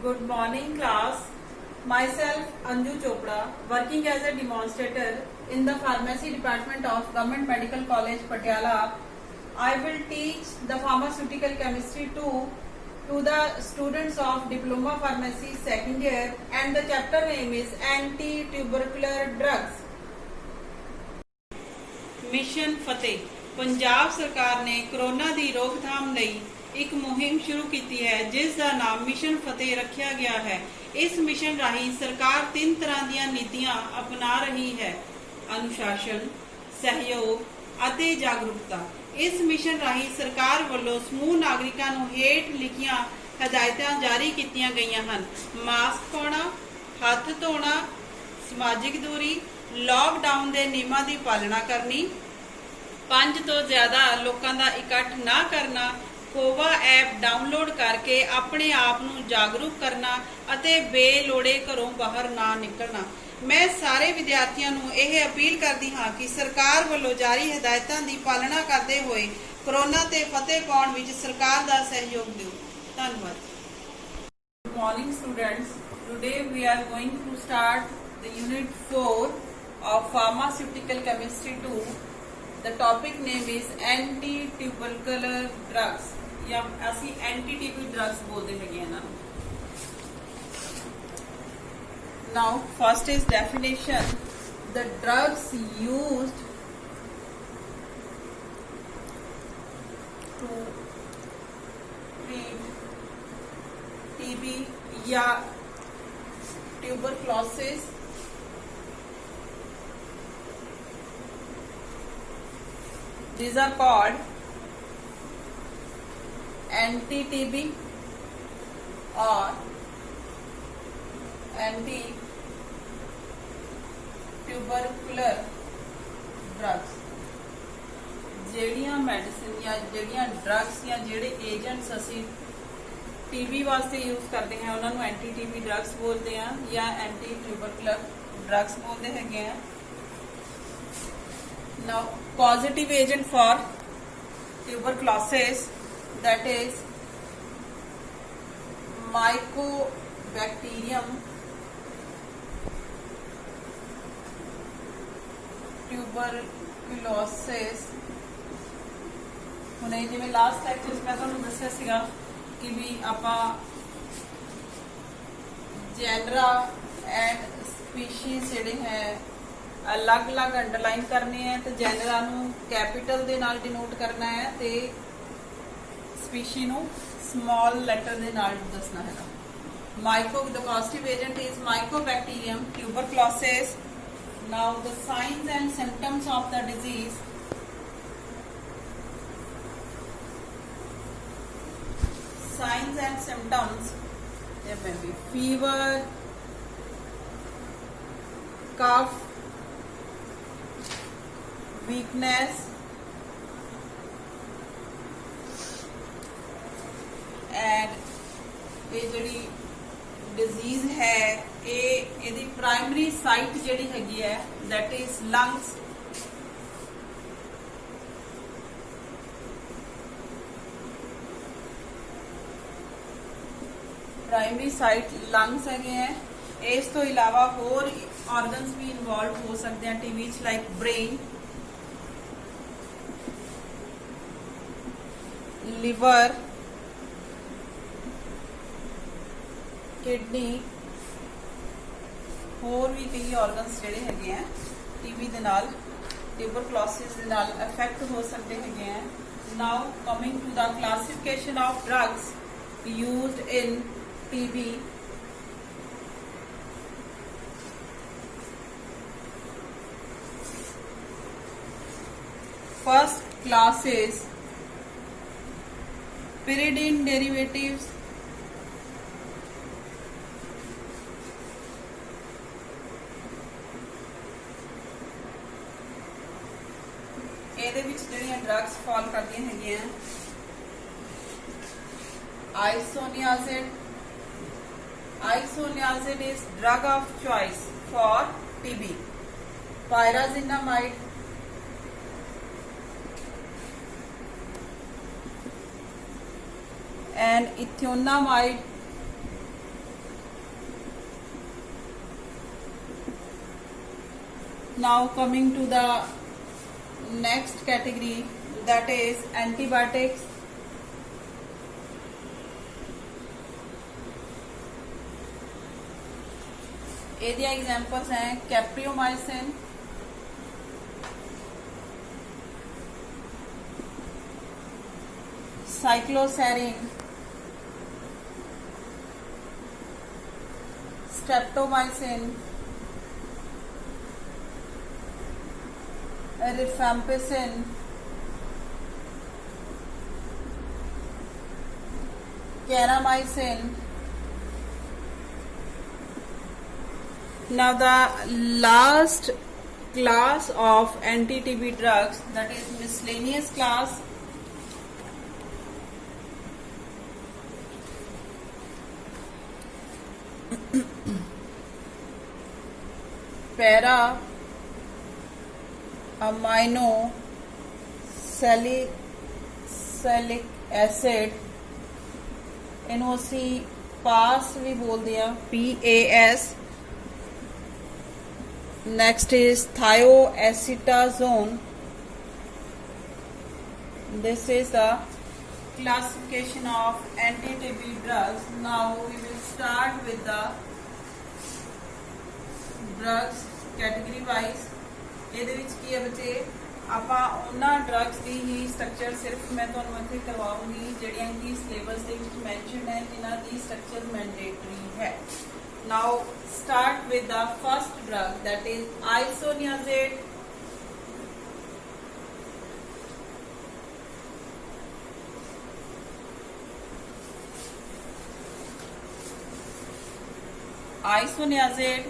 Good morning, class. Myself, Anju Chopra, working as a demonstrator in the pharmacy department of Government Medical College, Patiala. I will teach the pharmaceutical chemistry to the students of Diploma Pharmacy second year, and the chapter name is Anti-Tubercular Drugs. Mission ਫਤਿਹ ਪੰਜਾਬ ਸਰਕਾਰ ਨੇ corona ਦੀ ਰੋਕਥਾਮ ਲਈ ਇੱਕ ਮੁਹਿੰਮ ਸ਼ੁਰੂ ਕੀਤੀ ਹੈ ਜਿਸ ਦਾ ਨਾਮ ਮਿਸ਼ਨ ਫਤਿਹ ਰੱਖਿਆ ਗਿਆ ਹੈ। ਇਸ ਮਿਸ਼ਨ ਰਾਹੀਂ ਸਰਕਾਰ 3 ਤਰ੍ਹਾਂ ਦੀਆਂ ਨੀਤੀਆਂ ਅਪਣਾ ਰਹੀ ਹੈ: ਅਨੁਸ਼ਾਸਨ, ਸਹਿਯੋਗ ਅਤੇ ਜਾਗਰੂਕਤਾ। ਇਸ ਮਿਸ਼ਨ ਰਾਹੀਂ ਸਰਕਾਰ ਵੱਲੋਂ ਸਮੂਹ ਨਾਗਰਿਕਾਂ ਨੂੰ ਹੇਠ ਲਿਖੀਆਂ ਹਦਾਇਤਾਂ ਜਾਰੀ ਕੀਤੀਆਂ ਗਈਆਂ ਹਨ: ਮਾਸਕ ਪਾਉਣਾ, ਹੱਥ ਧੋਣਾ, ਸਮਾਜਿਕ ਦੂਰੀ, लॉकडाउन के नियमों की पालना करनी, 5 तो ज़्यादा लोगों का इकट्ठ ना करना, कोवा ऐप डाउनलोड करके अपने आप नूं जागरूक करना अते बेलोड़े घरों बाहर ना निकलना। मैं सारे विद्यार्थियों नूं यह अपील करती हाँ कि सरकार वालों जारी हिदायतों की पालना करते हुए कोरोना ते फतेह पाउण विच सरकार का सहयोग दिओ। धन्यवाद। Good morning students. Today we are going to start the unit 4 of pharmaceutical chemistry 2. The topic name is anti-tubercular drugs या ਅਸੀਂ anti-TB drugs ਬੋਲਦੇ ਹੈਗੇ ਨਾ। Now first is definition. The drugs used to treat TB या tuberculosis these are called anti-TB or anti-tubercular drugs। ਜਿਹੜੀਆਂ medicine ਜਾਂ ਜਿਹੜੀਆਂ drugs ਜਾਂ ਜਿਹੜੇ ਏਜੰਟਸ ਅਸੀਂ TB ਵਾਸਤੇ ਯੂਜ਼ ਕਰਦੇ ਹਾਂ ਉਹਨਾਂ ਨੂੰ anti-TB ਡਰੱਗਸ ਬੋਲਦੇ ਆ ਜਾਂ anti-tubercular ਡਰੱਗਸ ਬੋਲਦੇ ਹੈਗੇ ਆ। Now, positive agent for tuberculosis, that is Mycobacterium tuberculosis। ਹੁਣ ਜਿਵੇਂ ਲਾਸਟ ਲੈਕਚਰ 'ਚ ਮੈਂ ਤੁਹਾਨੂੰ ਦੱਸਿਆ ਸੀਗਾ ਕਿ ਵੀ ਆਪਾਂ ਜੈਨਰਾ ਐਂਡ ਸਪੀਸ਼ੀਜ਼ ਜਿਹੜੇ ਹੈ अलग-अलग अंडरलाइन करने हैं। तो जनरा नू कैपिटल दे नाल डिनोट करना है ते स्पीशी नू स्मॉल लेटर दे नाल दसना है। The positive agent is Mycobacterium tuberculosis। Now the signs and symptoms of the disease. Signs and symptoms, there may be fever, cough, weakness, and ये जड़ी डिजीज है ये प्राइमरी साइट जड़ी हैगी है that is lungs. Primary site lungs हैगे हैं। इस तो इलावा होर ऑर्गन्स भी इन्वॉल्व हो सकते हैं टीबी च, लाइक ब्रेन, लिवर, किडनी, होर भी कई ऑर्गन्स जिहड़े हैगे हैं टीबी दे नाल ट्यूबरकुलोसिस दे नाल अफेक्ट हो सकते हैगे हैं। Now coming to the classification of drugs used in TB. First class is pyridine derivatives, ਇਹਦੇ ਵਿੱਚ ਜਿਹੜੀਆਂ ਡਰੱਗਸ ਫਾਲ ਕਰਦੀਆਂ ਹੈਗੀਆਂ isoniazid is drug of choice for TB, pyrazinamide, and ethionamide Now coming to the next category, that is antibiotics. ਇਹਦੀਆਂ examples हैं capreomycin, cycloserine, streptomycin, rifampicin, kanamycin. Now the last class of anti-TB drugs, that is miscellaneous class. Para amino salicylic acid, NOC पास भी बोल दिया, PAS. Next is thioacetazone. This is the classification of anti-TB drugs. Now we will start with the drugs category wise. ਇਹਦੇ ਵਿੱਚ ਕੀ ਹੈ ਬੱਚੇ, ਆਪਾਂ ਉਹਨਾਂ drugs ਦੀ ਹੀ structure ਸਿਰਫ ਮੈਂ ਤੁਹਾਨੂੰ ਇੱਥੇ ਕਰਵਾਉਂਗੀ ਜਿਹੜੀਆਂ ਕਿ ਸਿਲੇਬਸ ਦੇ ਵਿੱਚ ਮੈਂਸ਼ਨਡ ਹੈ, ਜਿਨ੍ਹਾਂ ਦੀ ਸਟਰਕਚਰ ਮੈਂਡੇਟਰੀ ਹੈ. Now start with the first drug, that is isoniazid. Isoniazid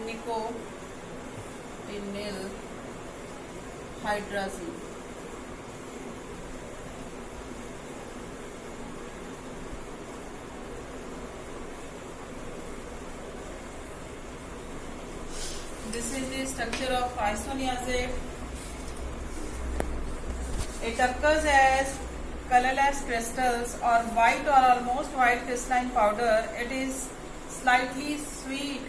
nicotinamyl hydrazine. This is the structure of isoniazid. It occurs as colorless crystals or white or almost white crystalline powder. It is slightly sweet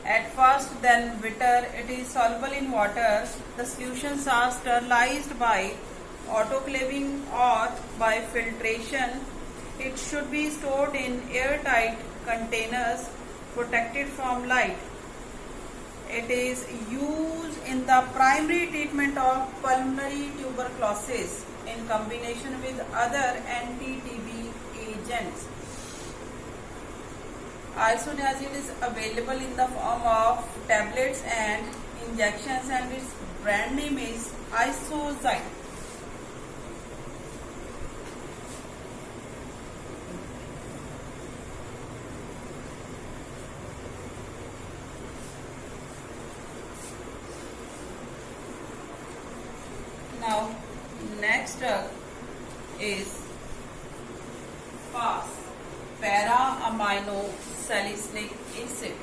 at first, then bitter. It is soluble in water. The solutions are sterilized by autoclaving or by filtration. It should be stored in airtight containers protected from light. It is used in the primary treatment of pulmonary tuberculosis in combination with other anti-TB agents. Isoniazid is available in the form of tablets and injections, and its brand name is Isozyme. Now next drug is PAS, para amino salicylic acid.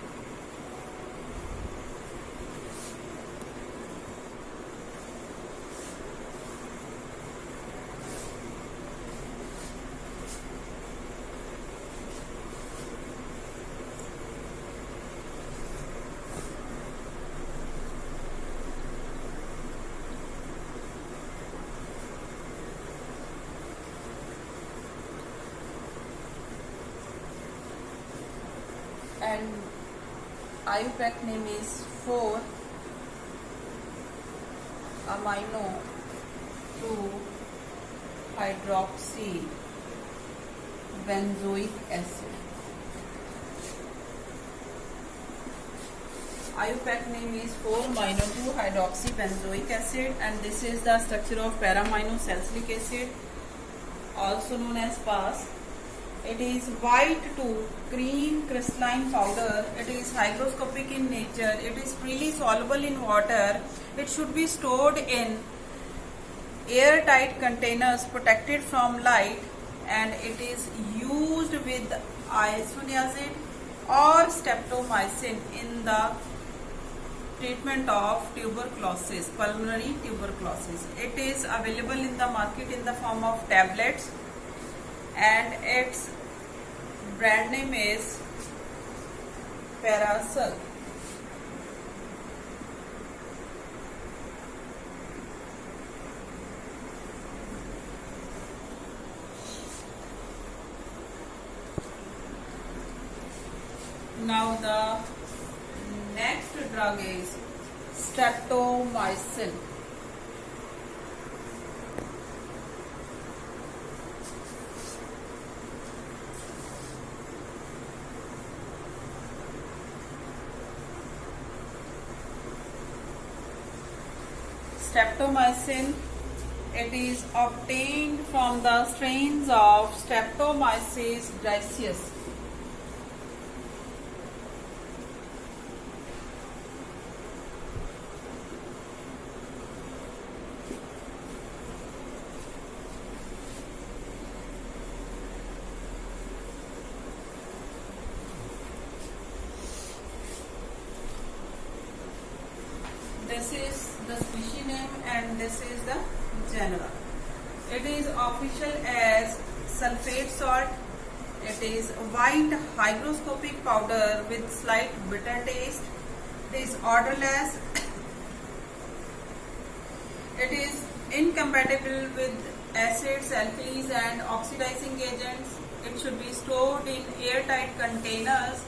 And IUPAC name is 4 amino 2 hydroxy benzoic acid. IUPAC name is 4 amino 2 hydroxy benzoic acid, and this is the structure of para amino salicylic acid, also known as PAS. It is white to cream crystalline powder. It is hygroscopic in nature. It is freely soluble in water. It should be stored in airtight containers protected from light, and it is used with isoniazid or streptomycin in the treatment of tuberculosis, pulmonary tuberculosis. It is available in the market in the form of tablets, and its brand name is Parasol. Now the next drug is streptomycin. Streptomycin, it is obtained from the strains of Streptomyces dioecious. This is the species name and this is the genera. It is official as sulfate salt. It is white hygroscopic powder with slight bitter taste. It is odorless. It is incompatible with acids, alkalis and oxidizing agents. It should be stored in airtight containers.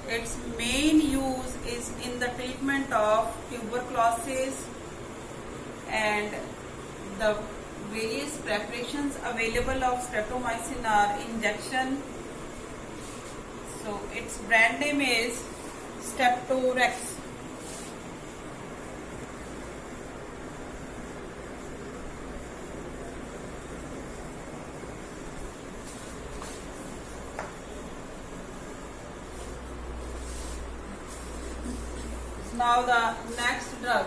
Its main use is in the treatment of tuberculosis, and the various preparations available of streptomycin are injection. So its brand name is Streptorex. Now the next drug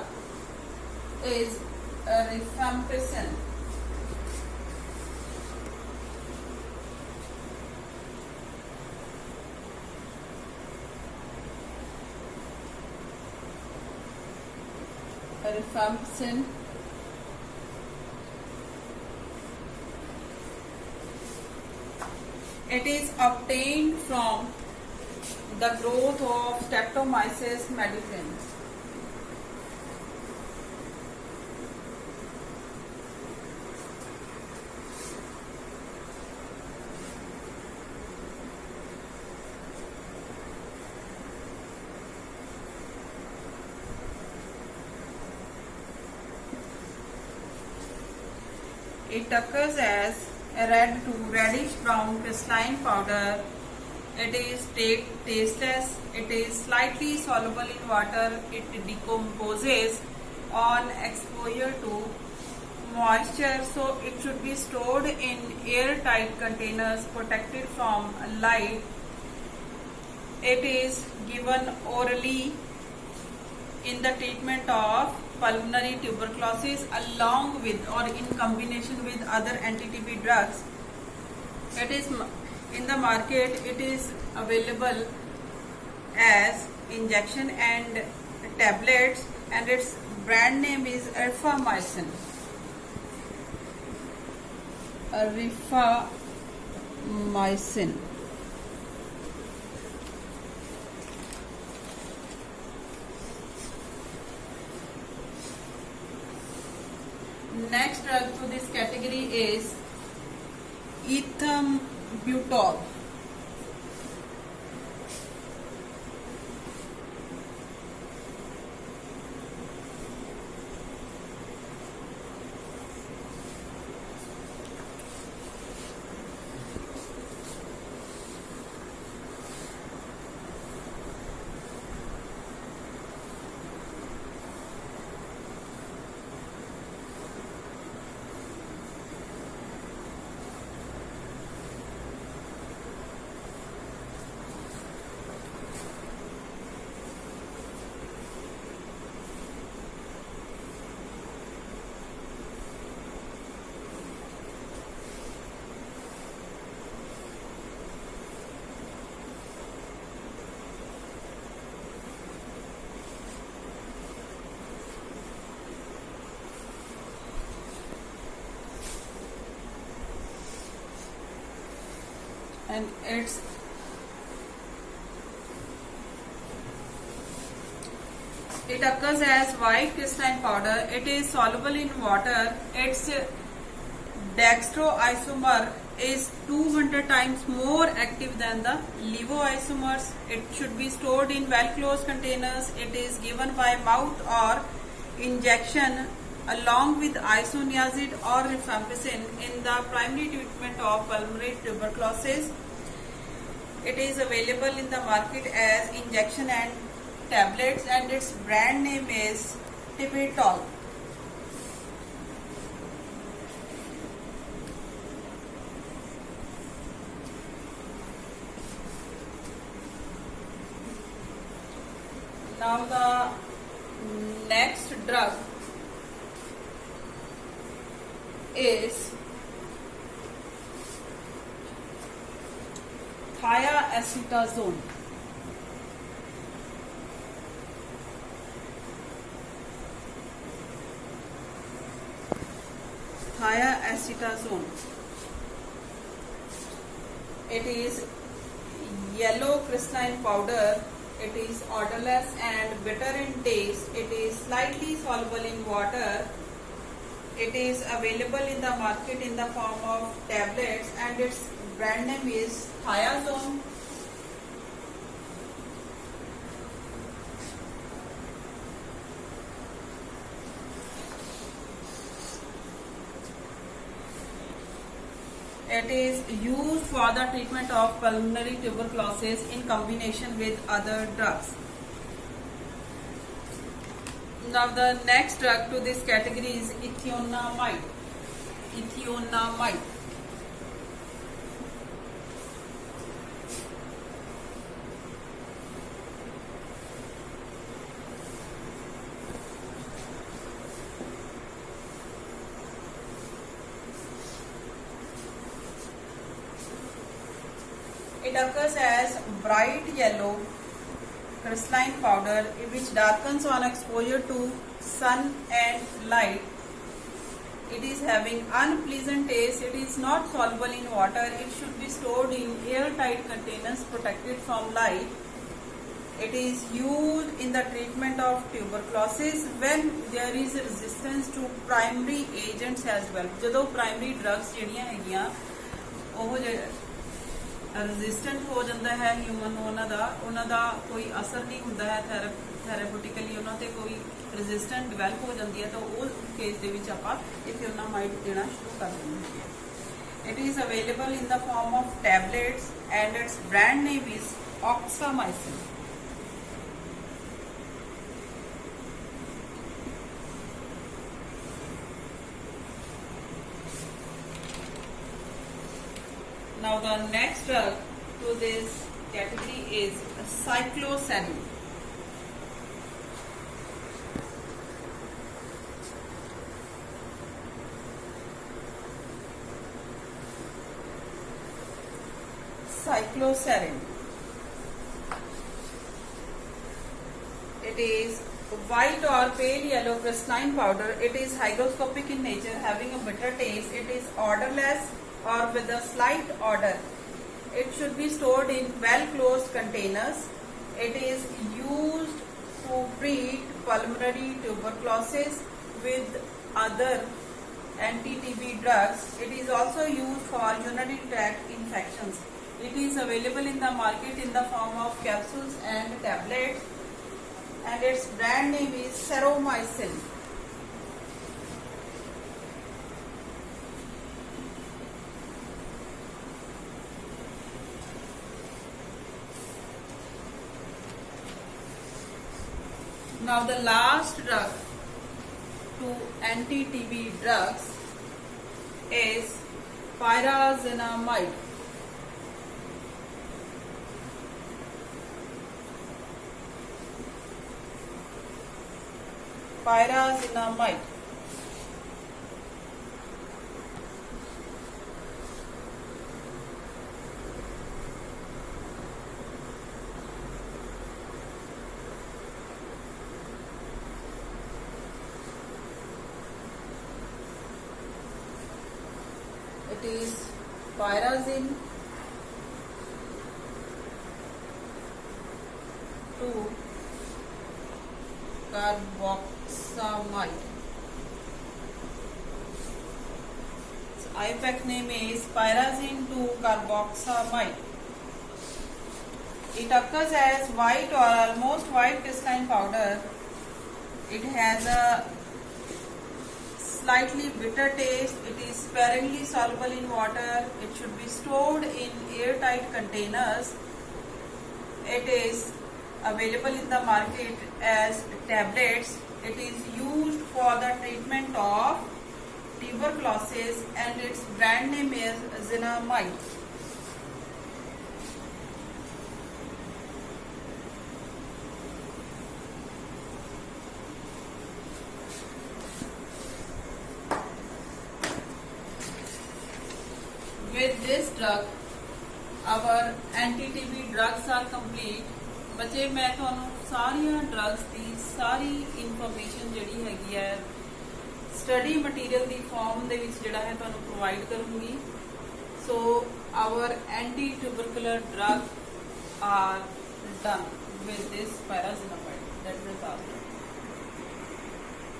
is rifampicin. Rifampicin. It is obtained from the growth of Streptomyces medicines. It occurs as a red to reddish brown crystalline powder. It is tasteless. It is slightly soluble in water. It decomposes on exposure to moisture, so it should be stored in airtight containers protected from light. It is given orally in the treatment of pulmonary tuberculosis along with or in combination with other anti-TB drugs. It is in the market. It is available as injection and tablets, and its brand name is Rifamycin. Rifamycin. Next drug to this category is ethambutol. and it occurs as white crystalline powder. It is soluble in water. Its dextroisomer is 200 times more active than the levoisomers. It should be stored in well closed containers. It is given by mouth or injection along with isoniazid or rifampicin in the primary treatment of pulmonary tuberculosis. It is available in the market as injection and tablets, and its brand name is Tibitol. Now the next drug is thiacetazone. Thiacetazone. It is yellow crystalline powder. It is odorless and bitter in taste. It is slightly soluble in water. It is available in the market in the form of tablets, and its brand name is Thiazone. It is used for the treatment of pulmonary tuberculosis in combination with other drugs. Now the next drug to this category is ethionamide. Ethionamide. It occurs as bright yellow crystalline powder which darkens on exposure to sun and light. It is having unpleasant taste. It is not soluble in water. It should be stored in airtight containers protected from light. It is used in the treatment of tuberculosis when there is resistance to primary agents as well. ਜਦੋਂ primary drugs ਜਿਹੜੀਆਂ ਹੈਗੀਆਂ ਉਹ resistant ਹੋ ਜਾਂਦਾ ਹੈ human ਨੂੰ ਉਹਨਾਂ ਦਾ ਕੋਈ ਅਸਰ ਨਹੀਂ ਹੁੰਦਾ ਹੈ ਥੈਰੇਪਿਊਟਿਕਲੀ ਉਹਨਾਂ ਤੇ ਕੋਈ ਰੈਜ਼ਿਸਟੈਂਟ ਡਿਵੈਲਪ ਹੋ ਜਾਂਦੀ ਹੈ ਤਾਂ ਉਹ ਕੇਸ ਦੇ ਵਿੱਚ ਆਪਾਂ ਇਥਿਓਨਾਮਾਈਡ ਦੇਣਾ ਸ਼ੁਰੂ ਕਰ ਦਿੰਦੇ ਹਾਂ। It is available in the farm of tablets and it's brand name is oxamycin. Now the next drug to this category is cycloserine. Cycloserine. It is white or pale yellow crystalline powder. It is hygroscopic in nature, having a bitter taste. It is odorless or with a slight odor. It should be stored in well closed containers. It is used to treat pulmonary tuberculosis with other anti-TB drugs. It is also used for urinary tract infections. It is available in the market in the form of capsules and tablets, and its brand name is Seromycin. Now the last drug to anti-TB drugs is pyrazinamide. Pyrazinamide. It is pyrazine to carboxamide. So IUPAC name is pyrazine 2 carboxamide. It occurs as white or almost white crystalline powder. It has a slightly bitter taste. It is sparingly soluble in water. It should be stored in airtight containers. It is available in the market as tablets. It is used for the treatment of tuberculosis and its brand name is Zinamide. With this drug, our anti-TB drugs are complete. बच्चे मैं ਤੁਹਾਨੂੰ ਸਾਰੀਆਂ drugs ਦੀ ਸਾਰੀ information ਜਿਹੜੀ ਹੈਗੀ ਹੈ study material ਦੀ farm ਦੇ ਵਿੱਚ ਜਿਹੜਾ ਹੈ ਤੁਹਾਨੂੰ ਪ੍ਰੋਵਾਈਡ ਕਰੂੰਗੀ. So our anti-tubercular drugs are done with this pyrazinamide. That is all.